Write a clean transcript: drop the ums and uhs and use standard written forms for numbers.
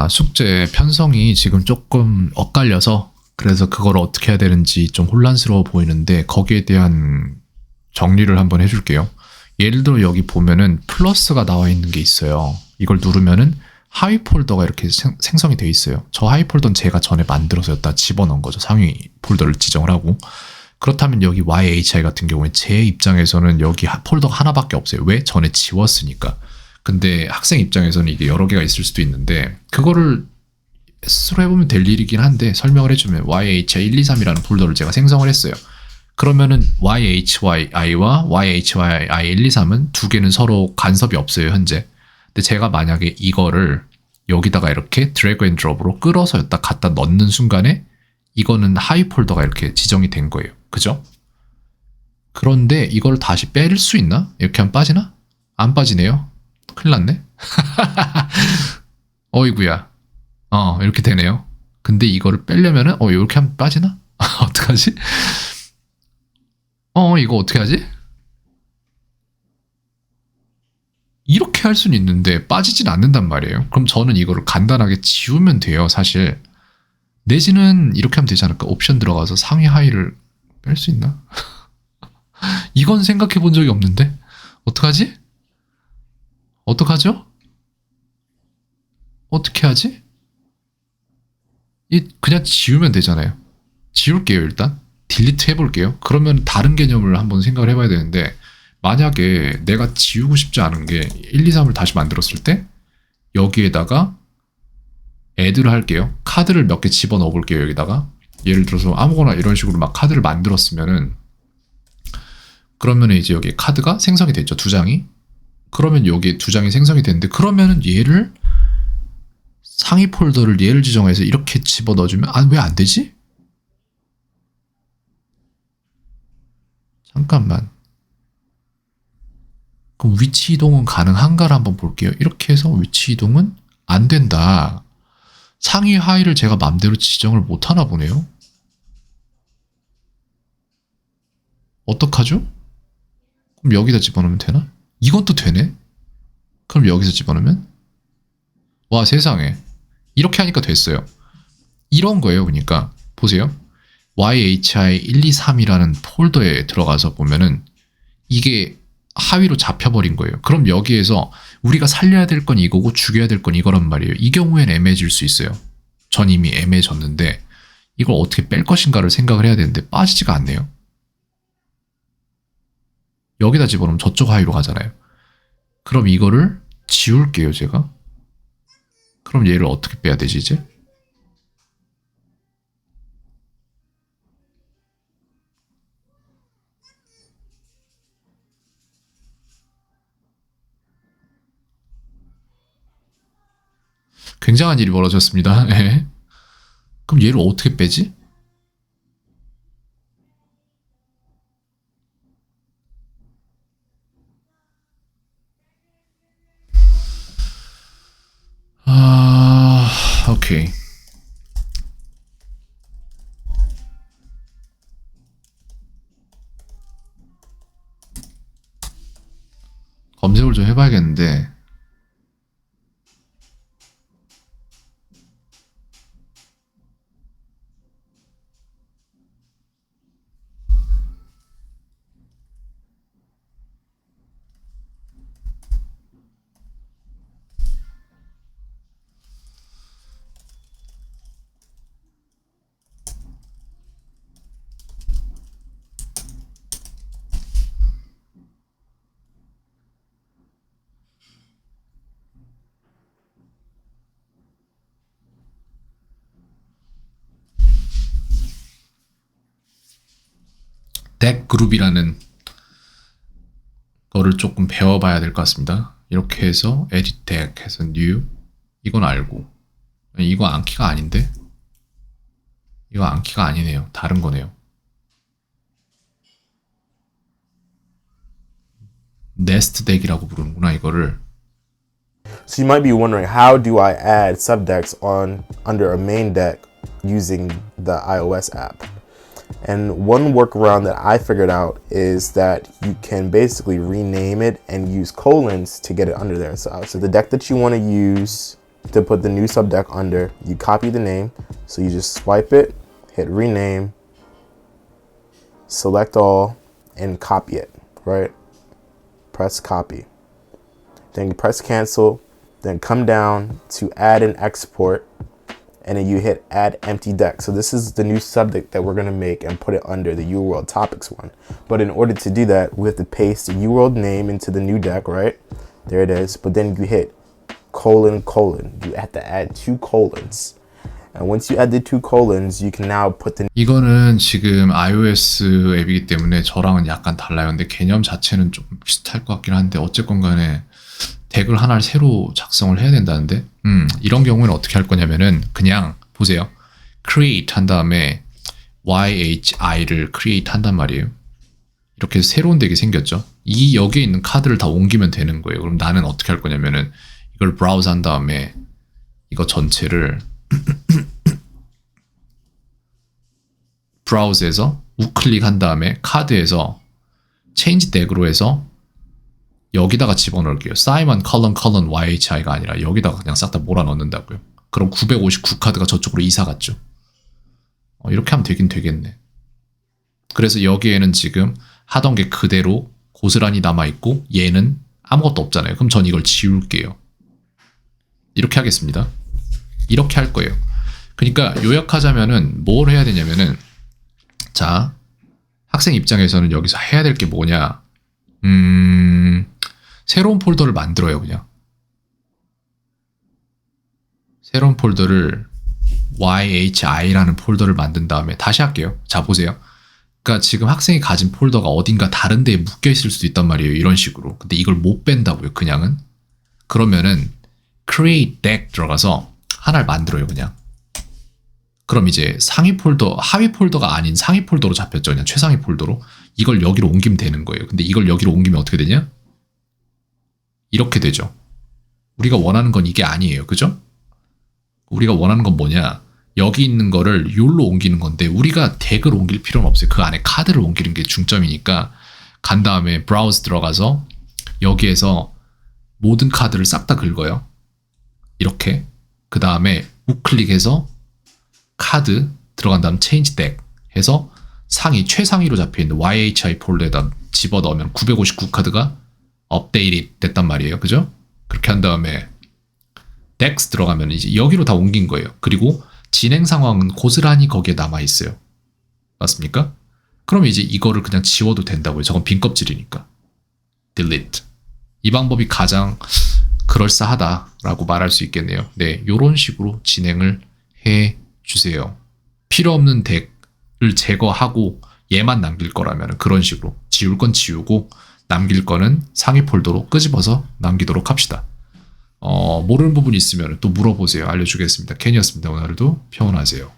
숙제 편성이 지금 조금 엇갈려서 그래서 그걸 어떻게 해야 되는지 좀 혼란스러워 보이는데 거기에 대한 정리를 한번 해줄게요. 예를 들어 여기 보면은 플러스가 나와 있는 게 있어요. 이걸 누르면은 하위 폴더가 이렇게 생성이 돼 있어요. 저 하위 폴더는 제가 전에 만들어서 여기다 집어넣은 거죠. 상위 폴더를 지정을 하고. 그렇다면 여기 YHI 같은 경우에 제 입장에서는 여기 폴더가 하나밖에 없어요. 왜? 전에 지웠으니까. 근데 학생 입장에서는 이게 여러 개가 있을 수도 있는데 그거를 스스로 해보면 될 일이긴 한데 설명을 해주면 YHI 1, 2, 3이라는 폴더를 제가 생성을 했어요. 그러면은 YHYI와 YHYI 1, 2, 3은 두 개는 서로 간섭이 없어요, 현재. 근데 제가 만약에 이거를 여기다가 이렇게 드래그 앤 드롭으로 끌어서 여기다 갖다 넣는 순간에 이거는 하위 폴더가 이렇게 지정이 된 거예요. 그죠? 그런데 이걸 다시 뺄 수 있나? 이렇게 하면 빠지나? 안 빠지네요. 큰일 났네. 어이구야. 이렇게 되네요. 근데 이거를 빼려면은 이렇게 하면 빠지나? 어떡하지? 이거 어떻게 하지? 이렇게 할 수는 있는데 빠지진 않는단 말이에요. 그럼 저는 이거를 간단하게 지우면 돼요, 사실. 내지는 이렇게 하면 되지 않을까? 옵션 들어가서 상위 하위를 뺄 수 있나? 이건 생각해 본 적이 없는데? 어떡하지? 어떡하죠? 어떻게 하지? 그냥 지우면 되잖아요. 지울게요, 일단. 딜리트 해볼게요. 그러면 다른 개념을 한번 생각을 해봐야 되는데 만약에 내가 지우고 싶지 않은 게 1, 2, 3을 다시 만들었을 때 여기에다가 애드를 할게요. 카드를 몇 개 집어넣어 볼게요. 여기다가 예를 들어서 아무거나 이런 식으로 막 카드를 만들었으면은 그러면 이제 여기 카드가 생성이 됐죠. 두 장이. 그러면 여기 두 장이 생성이 됐는데 그러면은 얘를 상위 폴더를 얘를 지정해서 이렇게 집어넣어주면 왜 안 되지? 잠깐만. 그럼 위치 이동은 가능한가를 한번 볼게요. 이렇게 해서 위치 이동은 안 된다. 상위 하위를 제가 맘대로 지정을 못 하나 보네요. 어떡하죠? 그럼 여기다 집어넣으면 되나? 이건 또 되네? 그럼 여기서 집어넣으면? 와, 세상에. 이렇게 하니까 됐어요. 이런 거예요. 그러니까 보세요. YHI 1, 2, 3이라는 폴더에 들어가서 보면은 이게 하위로 잡혀버린 거예요. 그럼 여기에서 우리가 살려야 될 건 이거고 죽여야 될 건 이거란 말이에요. 이 경우엔 애매해질 수 있어요. 전 이미 애매해졌는데 이걸 어떻게 뺄 것인가를 생각을 해야 되는데 빠지지가 않네요. 여기다 집어넣으면 저쪽 하위로 가잖아요. 그럼 이거를 지울게요, 제가. 그럼 얘를 어떻게 빼야 되지, 이제? 굉장한 일이 벌어졌습니다. 네. 그럼 얘를 어떻게 빼지? 오케이. 검색을 좀 해봐야겠는데 덱 그룹이라는 거를 조금 배워봐야 될 것 같습니다. 이렇게 해서 edit deck 해서 new 이건 알고 이거 암키가 아닌데? 이거 암키가 아니네요. 다른 거네요. 네스트 덱이라고 부르는구나 이거를. So you might be wondering, how do I add subdecks under a main deck using the iOS app? And one workaround that I figured out is that you can basically rename it and use colons to get it under there. So the deck that you want to use, to put the new subdeck under, you copy the name. So you just swipe it, hit rename, select all, and copy it, right? Press copy. Then you press cancel, then come down to add and export, and then you hit add empty deck. So this is the new subdeck that we're gonna make and put it under the UWorld topics one. But in order to do that, we have to paste the UWorld name into the new deck, right? There it is. But then you hit colon. You have to add 2 colons. And once you add the 2 colons, you can now put the 이거는 지금 iOS 앱이기 때문에 저랑은 약간 달라요. 근데 개념 자체는 좀 비슷할 것 같긴 한데 어쨌건 간에 덱을 하나를 새로 작성을 해야 된다는데 이런 경우에는 어떻게 할 거냐면은 그냥 보세요. create 한 다음에 YHI를 create 한단 말이에요. 이렇게 새로운 덱이 생겼죠. 이 여기에 있는 카드를 다 옮기면 되는 거예요. 그럼 나는 어떻게 할 거냐면은 이걸 브라우즈 한 다음에 이거 전체를 브라우즈에서 우클릭한 다음에 카드에서 체인지 덱으로 해서 여기다가 집어넣을게요. 사이먼 컬런 YHI가 아니라 여기다가 그냥 싹 다 몰아넣는다고요. 그럼 959카드가 저쪽으로 이사 갔죠. 이렇게 하면 되긴 되겠네. 그래서 여기에는 지금 하던 게 그대로 고스란히 남아있고 얘는 아무것도 없잖아요. 그럼 전 이걸 지울게요. 이렇게 하겠습니다. 이렇게 할 거예요. 그러니까 요약하자면은 뭘 해야 되냐면은 자, 학생 입장에서는 여기서 해야 될 게 뭐냐? 새로운 폴더를 만들어요, 그냥. 새로운 폴더를 YHI라는 폴더를 만든 다음에 다시 할게요. 자, 보세요. 그러니까 지금 학생이 가진 폴더가 어딘가 다른 데에 묶여 있을 수도 있단 말이에요. 이런 식으로. 근데 이걸 못 뺀다고요, 그냥은. 그러면은 create deck 들어가서 하나를 만들어요, 그냥. 그럼 이제 상위 폴더, 하위 폴더가 아닌 상위 폴더로 잡혔죠. 그냥 최상위 폴더로. 이걸 여기로 옮기면 되는 거예요. 근데 이걸 여기로 옮기면 어떻게 되냐? 이렇게 되죠. 우리가 원하는 건 이게 아니에요. 그죠? 우리가 원하는 건 뭐냐? 여기 있는 거를 여기로 옮기는 건데 우리가 덱을 옮길 필요는 없어요. 그 안에 카드를 옮기는 게 중점이니까 간 다음에 브라우즈 들어가서 여기에서 모든 카드를 싹 다 긁어요. 이렇게. 그 다음에 우클릭해서 카드 들어간 다음 체인지 덱 해서 상위 최상위로 잡혀있는 YHI 폴더에다 집어넣으면 959카드가 업데이트 됐단 말이에요. 그죠? 그렇게 한 다음에 덱스 들어가면 이제 여기로 다 옮긴 거예요. 그리고 진행 상황은 고스란히 거기에 남아있어요. 맞습니까? 그럼 이제 이거를 그냥 지워도 된다고요. 저건 빈 껍질이니까. delete. 이 방법이 가장 그럴싸하다라고 말할 수 있겠네요. 네, 요런 식으로 진행을 해 주세요. 필요 없는 덱을 제거하고 얘만 남길 거라면 그런 식으로 지울 건 지우고 남길 거는 상위 폴더로 끄집어서 남기도록 합시다. 모르는 부분이 있으면 또 물어보세요. 알려주겠습니다. 켄이었습니다. 오늘도 평온하세요.